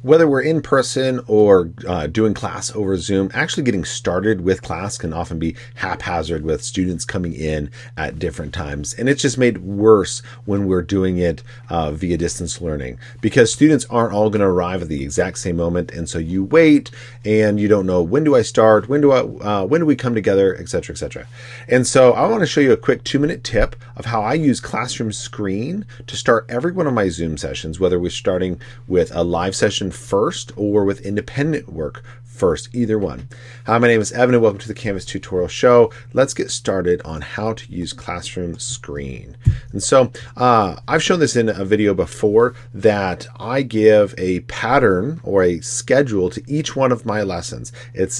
Whether we're in person or doing class over Zoom, actually getting started with class can often be haphazard with students coming in at different times. And it's just made worse when we're doing it via distance learning, because students aren't all going to arrive at the exact same moment. And so you wait and you don't know, when do I start? When do we come together, et cetera, et cetera. And so I want to show you a quick 2-minute tip of how I use Classroom Screen to start every one of my Zoom sessions, whether we're starting with a live session first or with independent work first, either one. Hi, my name is Evan and welcome to the Canvas Tutorial Show. Let's get started on how to use Classroom Screen. And so I've shown this in a video before, that I give a pattern or a schedule to each one of my lessons.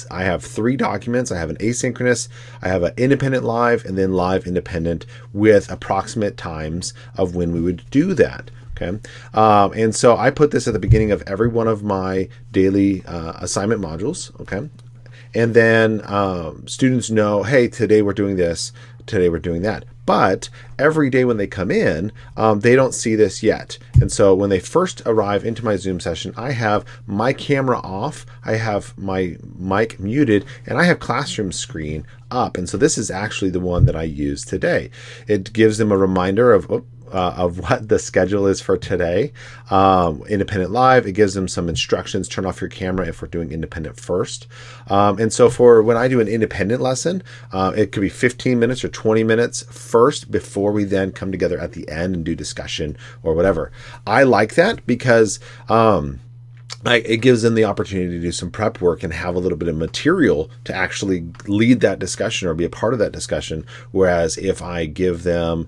I have 3 documents. I have an asynchronous, I have an independent live, and then live independent with approximate times of when we would do that. Okay, and so I put this at the beginning of every one of my daily assignment modules. Okay, and then students know, hey, today we're doing this, today we're doing that. But every day when they come in, they don't see this yet. And so when they first arrive into my Zoom session, I have my camera off, I have my mic muted, and I have Classroom Screen up. And so this is actually the one that I use today. It gives them a reminder of what the schedule is for today. Independent live, it gives them some instructions. Turn off your camera if we're doing independent first. And so for when I do an independent lesson, it could be 15 minutes or 20 minutes first before we then come together at the end and do discussion or whatever. I like that because it gives them the opportunity to do some prep work and have a little bit of material to actually lead that discussion or be a part of that discussion. Whereas if I give them,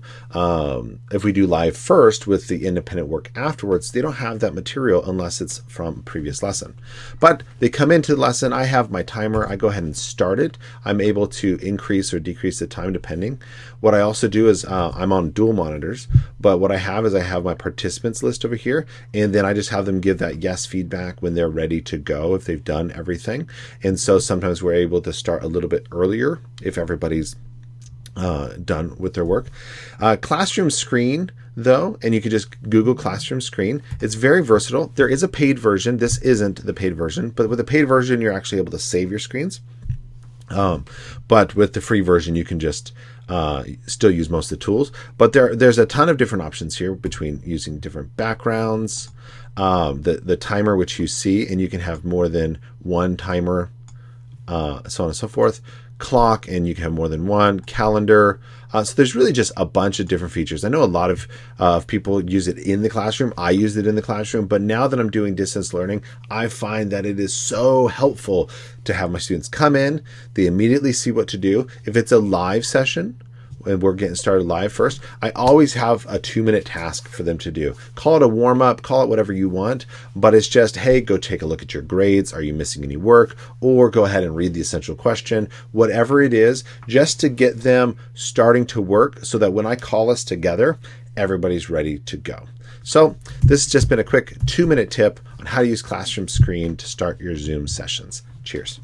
if we do live first with the independent work afterwards, they don't have that material unless it's from a previous lesson. But they come into the lesson, I have my timer, I go ahead and start it. I'm able to increase or decrease the time depending. What I also do is I'm on dual monitors, but what I have is I have my participants list over here, and then I just have them give that yes feedback when they're ready to go, if they've done everything. And so sometimes we're able to start a little bit earlier if everybody's done with their work. Classroom Screen, though, and you can just Google Classroom Screen. It's very versatile. There is a paid version. This isn't the paid version, but with the paid version, you're actually able to save your screens. But with the free version, you can just still use most of the tools. But there's a ton of different options here between using different backgrounds, the timer, which you see, and you can have more than one timer, so on and so forth. Clock, and you can have more than one. Calendar. So there's really just a bunch of different features. I know a lot of people use it in the classroom. I use it in the classroom, but now that I'm doing distance learning, I find that it is so helpful to have my students come in. They immediately see what to do. If it's a live session, and we're getting started live first, I always have a 2-minute task for them to do. Call it a warm-up, call it whatever you want, but it's just, hey, go take a look at your grades. Are you missing any work? Or go ahead and read the essential question. Whatever it is, just to get them starting to work so that when I call us together, everybody's ready to go. So this has just been a quick 2-minute tip on how to use Classroom Screen to start your Zoom sessions. Cheers.